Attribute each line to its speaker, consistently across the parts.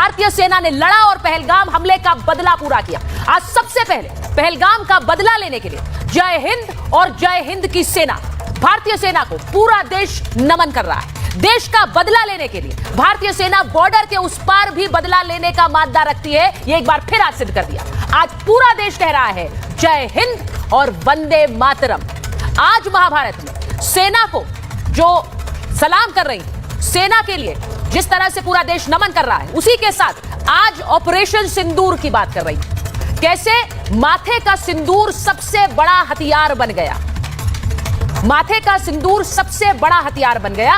Speaker 1: भारतीय सेना ने लड़ा और पहलगाम हमले का बदला पूरा किया। आज सबसे पहले पहलगाम का बदला लेने के लिए जय हिंद और जय हिंद की सेना, भारतीय सेना को पूरा देश नमन कर रहा है। देश का बदला लेने के लिए भारतीय सेना बॉर्डर के उस पार भी बदला लेने का मादा रखती है। ये एक बार फिर आज सिद्ध कर दिया। आज पूरा देश कह रहा है जय हिंद और वंदे मातरम। आज महाभारत में सेना को जो सलाम कर रही, सेना के लिए जिस तरह से पूरा देश नमन कर रहा है, उसी के साथ आज ऑपरेशन सिंदूर की बात कर रही। कैसे माथे का सिंदूर सबसे बड़ा हथियार बन गया। माथे का सिंदूर सबसे बड़ा हथियार बन गया।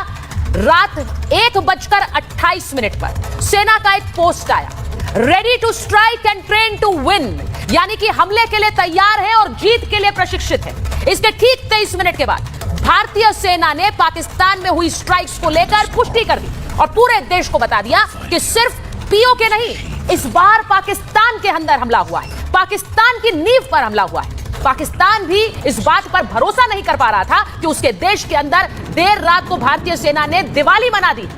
Speaker 1: रात 1:28 पर सेना का एक पोस्ट आया, ready to strike and train to win, यानी कि हमले के लिए तैयार है और जीत के लिए प्रशिक्षित है। इसके ठीक 23 मिनट के बाद भारतीय सेना ने पाकिस्तान में हुई स्ट्राइक्स को लेकर पुष्टि कर दी और पूरे देश को बता दिया कि सिर्फ पीओके नहीं, इस बार पाकिस्तान के अंदर हमला हुआ है, पाकिस्तान की नींव पर हमला हुआ है। पाकिस्तान भी इस बात पर भरोसा नहीं कर पा रहा था कि उसके देश के अंदर देर रात को भारतीय सेना ने दिवाली मना दी।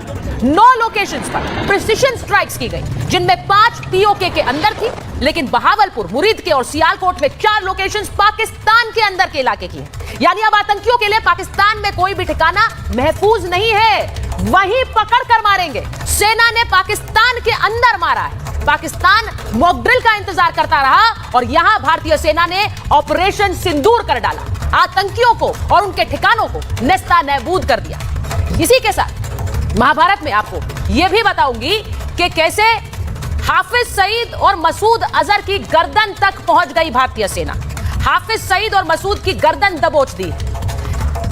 Speaker 1: 9 लोकेशंस पर प्रिसिशन स्ट्राइक्स की गई, जिनमें 5 पीओके के अंदर थी, लेकिन बहावलपुर, मुरीद के और सियालकोट में 4 लोकेशंस पाकिस्तान के अंदर के इलाके की है। यानी अब आतंकियों के लिए पाकिस्तान में कोई भी ठिकाना महफूज नहीं है, वहीं पकड़ कर मारेंगे। सेना ने पाकिस्तान के अंदर मारा है। पाकिस्तान मॉक ड्रिल का इंतजार करता रहा और यहां भारतीय सेना ने ऑपरेशन सिंदूर कर डाला, आतंकियों को और उनके ठिकानों को नेस्ता नाबूद कर दिया। इसी के साथ महाभारत में आपको यह भी बताऊंगी कि कैसे हाफिज सईद और मसूद अजहर की गर्दन तक पहुंच गई भारतीय सेना। हाफिज सईद और मसूद की गर्दन दबोच दी।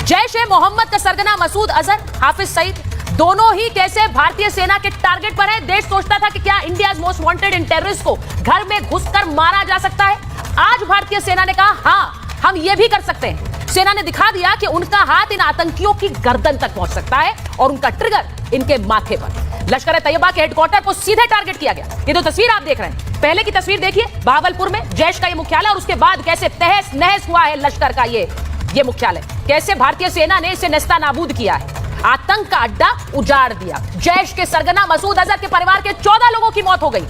Speaker 1: जैश-ए-मोहम्मद का सरगना मसूद अजहर, हाफिज सईद, दोनों ही कैसे भारतीय सेना के टारगेट पर है। देश सोचता था कि क्या इंडिया मोस्ट वांटेड इन टेररिस्ट को घर में घुसकर मारा जा सकता है। आज भारतीय सेना ने कहा हां, हम ये भी कर सकते हैं। सेना ने दिखा दिया कि उनका हाथ इन आतंकियों की गर्दन तक पहुंच सकता है और उनका ट्रिगर इनके माथे पर। लश्कर-ए-तैयबा के हेडक्वार्टर को सीधे टारगेट किया गया। ये जो तस्वीर आप देख रहे हैं, पहले की तस्वीर देखिए, बहावलपुर में जैश का ये मुख्यालय और उसके बाद कैसे तहस नहस हुआ है लश्कर का ये मुख्यालय। कैसे भारतीय सेना ने इसे नेस्ता नाबूद किया है, आतंक का अड्डा उजाड़ दिया। जैश के सरगना मसूद अजहर के परिवार के 14 लोगों की मौत हो गई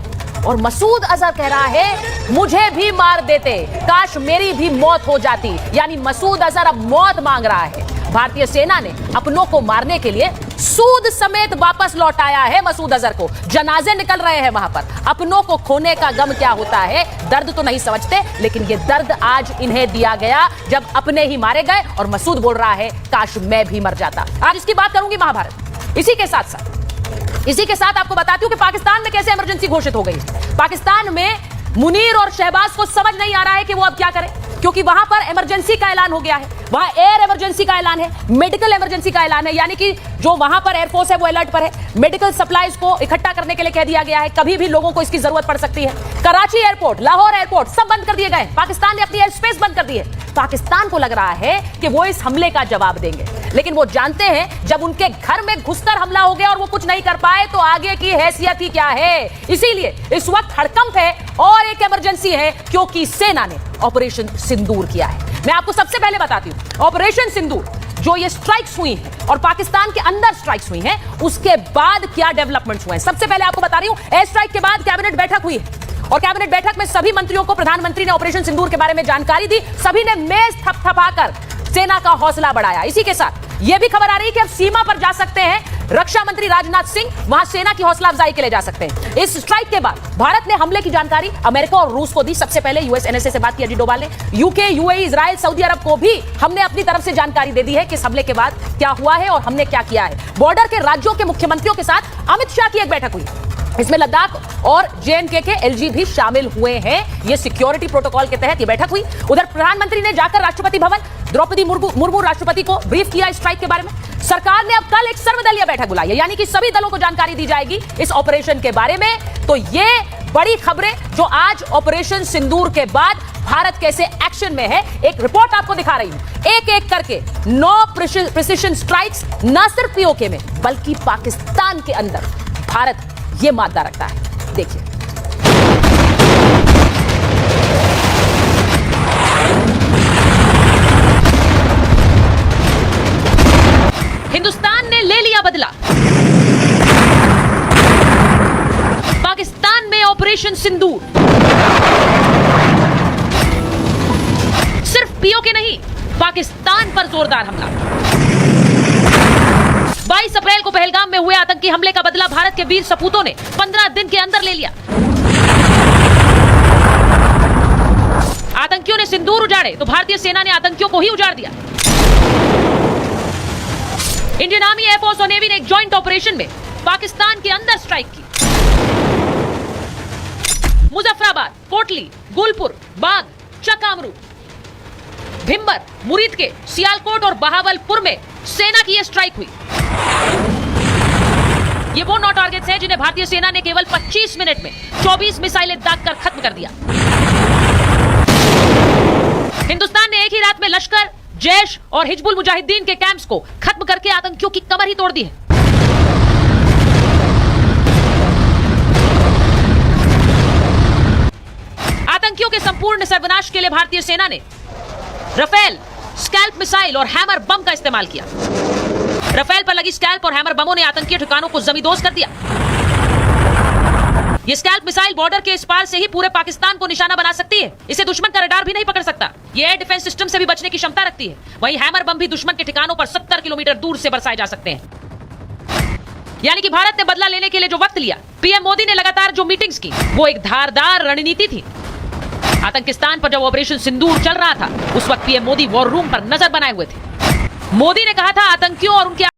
Speaker 1: और मसूद अजहर कह रहा है मुझे भी मार देते, काश मेरी भी मौत हो जाती। यानी मसूद अजहर अब मौत मांग रहा है। भारतीय सेना ने अपनों को मारने के लिए सूद समेत वापस लौटाया है मसूद अजहर को। जनाजे निकल रहे हैं वहां पर। अपनों को खोने का गम क्या होता है, दर्द तो नहीं समझते, लेकिन ये दर्द आज इन्हें दिया गया जब अपने ही मारे गए और मसूद बोल रहा है काश मैं भी मर जाता। आज इसकी बात करूंगी महाभारत। इसी के साथ आपको बताती हूं कि पाकिस्तान में कैसे इमरजेंसी घोषित हो गई। पाकिस्तान में मुनीर और शहबाज को समझ नहीं आ रहा है कि वो अब क्या करें, क्योंकि वहां पर इमरजेंसी का ऐलान हो गया है। वहां एयर इमरजेंसी का ऐलान है, मेडिकल इमरजेंसी का ऐलान है, यानी कि जो वहां पर एयरफोर्स है वो अलर्ट पर है। मेडिकल सप्लाईज को इकट्ठा करने के लिए कह दिया गया है, कभी भी लोगों को इसकी जरूरत पड़ सकती है। कराची एयरपोर्ट, लाहौर एयरपोर्ट सब बंद कर दिए गए। पाकिस्तान ने अपनी एयर स्पेस बंद कर दी है। पाकिस्तान को लग रहा है कि वो इस हमले का जवाब देंगे, लेकिन वो जानते हैं जब उनके घर में घुसकर हमला हो गया और वो कुछ नहीं कर पाए तो आगे की हैसियत ही क्या है। इसीलिए इस वक्त हड़कंप है और एक इमरजेंसी है, क्योंकि सेना ने ऑपरेशन सिंदूर किया है। मैं आपको सबसे पहले बताती हूं, ऑपरेशन सिंदूर जो ये स्ट्राइक्स हुई हैं और पाकिस्तान के अंदर स्ट्राइक्स हुई हैं, उसके बाद क्या डेवलपमेंट्स हुए हैं। सबसे पहले आपको बता रही हूं, एयर स्ट्राइक के बाद कैबिनेट बैठक हुई है और कैबिनेट बैठक में सभी मंत्रियों को प्रधानमंत्री ने ऑपरेशन सिंदूर के बारे में जानकारी दी। सभी ने मेज थपथपाकर सेना का हौसला बढ़ाया। इसी के साथ यह भी खबर आ रही है कि अब सीमा पर जा सकते हैं रक्षा मंत्री राजनाथ सिंह, वहां सेना की हौसला अफजाई के लिए जा सकते हैं। इस स्ट्राइक के बाद भारत ने हमले की जानकारी अमेरिका और रूस को दी। सबसे पहले यूएस एनएसए से बात की अजीत डोभाल ने। यूके, यूएई, इजराइल, सऊदी अरब को भी हमने अपनी तरफ से जानकारी दे दी है कि इस हमले के बाद क्या हुआ है और हमने क्या किया है। बॉर्डर के राज्यों के मुख्यमंत्रियों के साथ अमित शाह की एक बैठक हुई, इसमें लद्दाख और जेएनके के एलजी भी शामिल हुए हैं। ये सिक्योरिटी प्रोटोकॉल के तहत ये बैठक हुई। उधर प्रधानमंत्री ने जाकर राष्ट्रपति भवन द्रौपदी मुर्मू राष्ट्रपति को ब्रीफ किया स्ट्राइक के बारे में। सरकार ने अब कल एक सर्वदलीय बैठक बुलाई है, यानी कि सभी दलों को जानकारी दी जाएगी इस ऑपरेशन के बारे में। तो ये बड़ी खबरें जो आज ऑपरेशन सिंदूर के बाद भारत कैसे एक्शन में है, एक रिपोर्ट आपको दिखा रही हूं। एक एक करके 9 प्रिसिशन स्ट्राइक्स न सिर्फ पीओके में बल्कि पाकिस्तान के अंदर भारत ये मादा रखता है। देखिए, हिंदुस्तान ने ले लिया बदला। ऑपरेशन सिंदूर। सिर्फ पीओके नहीं, पाकिस्तान पर जोरदार हमला। 22 अप्रैल को पहलगाम में हुए आतंकी हमले का बदला भारत के वीर सपूतों ने 15 दिन के अंदर ले लिया। आतंकियों ने सिंदूर उजाड़े तो भारतीय सेना ने आतंकियों को ही उजाड़ दिया। इंडियन आर्मी, एयरफोर्स और नेवी ने एक जॉइंट ऑपरेशन में पाकिस्तान के अंदर स्ट्राइक की। मुजफ्फराबाद, कोटली, गुलपुर, बाग, चकामरू, भिंबर, मुरीद के, सियालकोट और बहावलपुर में सेना की यह स्ट्राइक हुई। ये वो 9 टारगेट्स हैं जिन्हें भारतीय सेना ने केवल 25 मिनट में 24 मिसाइलें दागकर खत्म कर दिया। हिंदुस्तान ने एक ही रात में लश्कर, जैश और हिजबुल मुजाहिदीन के कैंप्स को खत्म करके आतंकियों की कमर ही तोड़ दी है। आतंकियों के संपूर्ण सर्वनाश के लिए भारतीय सेना ने राफेल, स्कैल्प मिसाइल और हैमर बम का इस्तेमाल किया। राफेल पर लगी स्कैल्प और हैमर बमों ने आतंकी ठिकानों को जमींदोज कर दिया। ये स्कैल्प मिसाइल बॉर्डर के इस पार से ही पूरे पाकिस्तान को निशाना बना सकती है। इसे दुश्मन का रडार भी नहीं पकड़ सकता। ये एयर डिफेंस सिस्टम से भी बचने की क्षमता रखती है। वहीं हैमर बम भी दुश्मन के ठिकानों पर 70 किलोमीटर दूर से बरसाए जा सकते हैं। यानी कि भारत ने बदला लेने के लिए जो वक्त लिया, पीएम मोदी ने लगातार जो मीटिंग्स की, वो एक धारदार रणनीति थी। आतंकिस्तान पर जब ऑपरेशन सिंदूर चल रहा था, उस वक्त पीएम मोदी वॉर रूम पर नजर बनाए हुए थे। मोदी ने कहा था आतंकियों और उनके